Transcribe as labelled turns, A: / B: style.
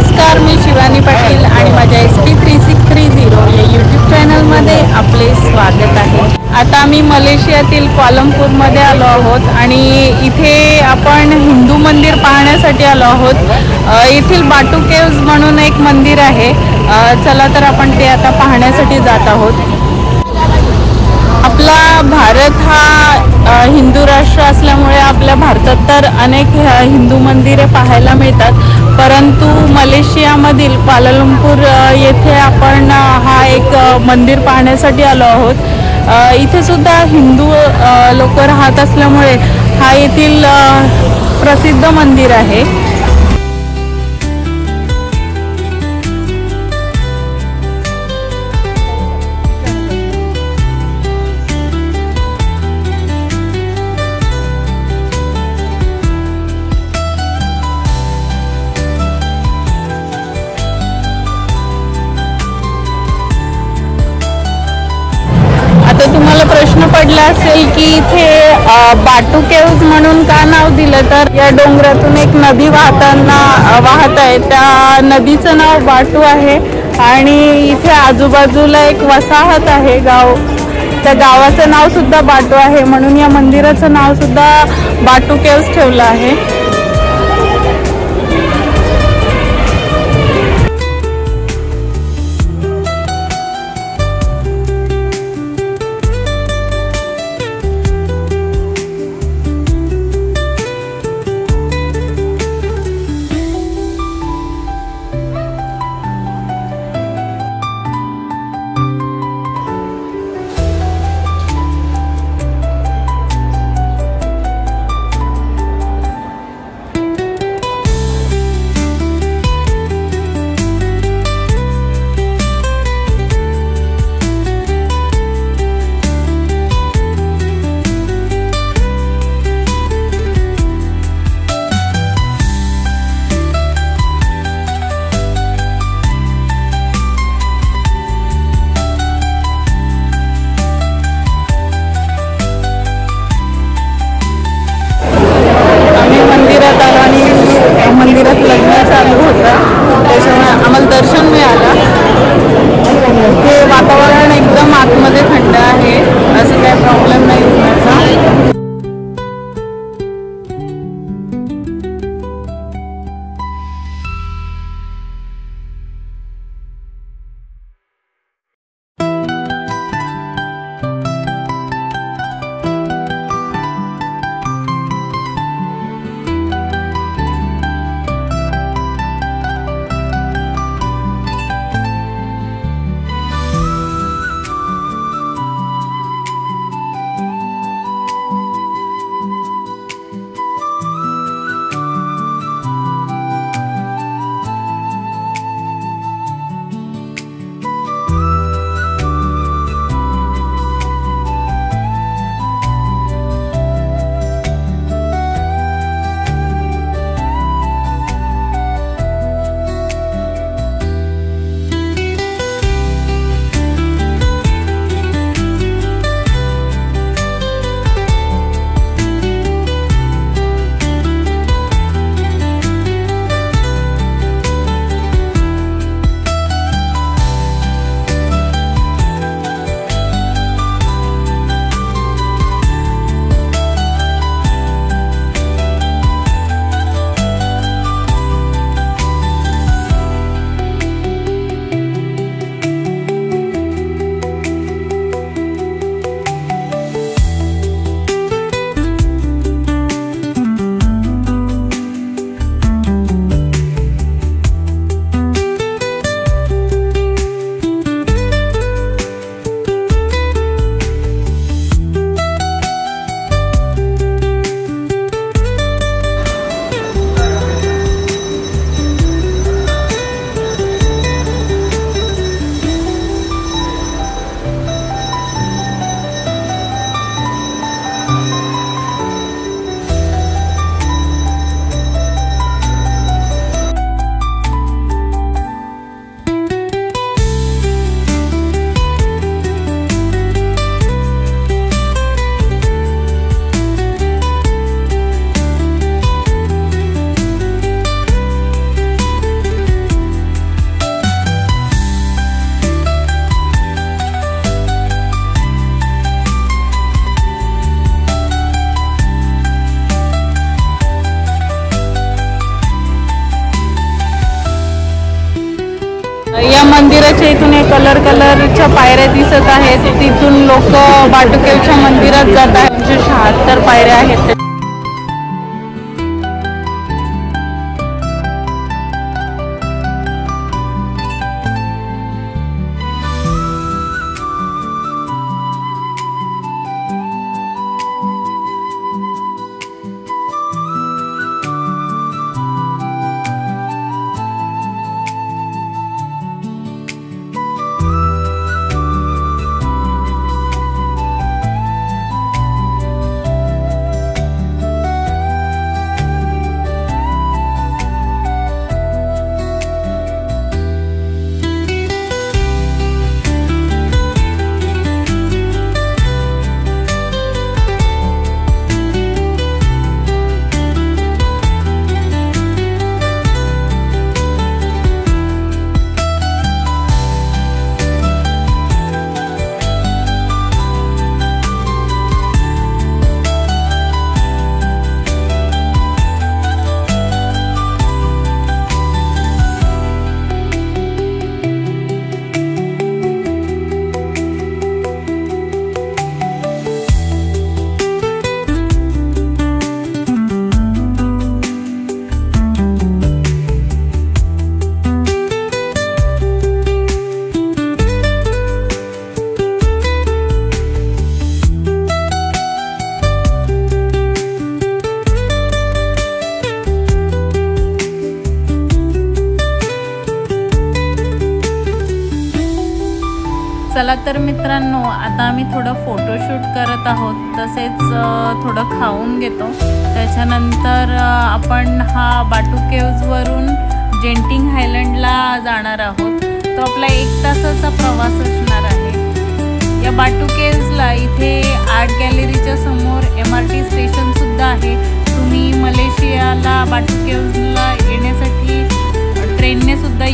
A: नमस्कार, मी शिवानी पाटील आणि माझ्या SP3630 या यूट्यूब चॅनलमध्ये आपले स्वागत आहे। आता आम्ही मलेशियातील क्वालालंपूरमध्ये आलो आहोत आणि इथे आपण हिंदू मंदिर पाहण्यासाठी आलो आहोत। येथील बाटू केव्ज म्हणून एक मंदिर आहे। चला तर आपण ते आता पाहण्यासाठी जात आहोत। आपला भारत हा हिंदू राष्ट्र असल्यामुळे आपल्या भारतात तर अनेक हिंदू मंदिरे पाहायला मिळतात, परंतु मलेशियामधील क्वालालंपूर येथे आपण हा एक मंदिर पाहण्यासाठी आलो आहोत। इथे सुद्धा हिंदू लोक राहत असल्यामुळे हा येथील प्रसिद्ध मंदिर आहे। आता तुम्हाला प्रश्न पडला असेल की इथे बाटू केव्ज म्हणून का नाव दिलं, तर या डोंगरातून एक नदी वाहत आहे। त्या नदीचं नाव बाटू आहे आणि इथे आजूबाजूला एक वसाहत आहे, गाव, त्या गावाचं नाव सुद्धा बाटू आहे, म्हणून या मंदिराचं नाव सुद्धा बाटू केव्ज ठेवलं आहे। या मंदिराच्या इथून एक कलरच्या पायऱ्या दिसत आहेत, तिथून लोक बाटू केव्हच्या मंदिरात जात आहेत. 76 पायऱ्या आहेत. चला तर मित्रांनो, आता आम्ही थोडं फोटोशूट करत आहोत, तसेच थोडं खाऊन घेतो. त्याच्यानंतर आपण हा बाटू केव्जवरून जेंटिंग हायलंडला जाणार आहोत. तो आपला 1 तासाचा प्रवास असणार आहे. या बाटू केव्जला इथे आर्ट गॅलरीच्या समोर MRT स्टेशनसुद्धा आहे. तुम्ही मलेशियाला बाटू केव्जला येण्यासाठी ट्रेनने सुद्धा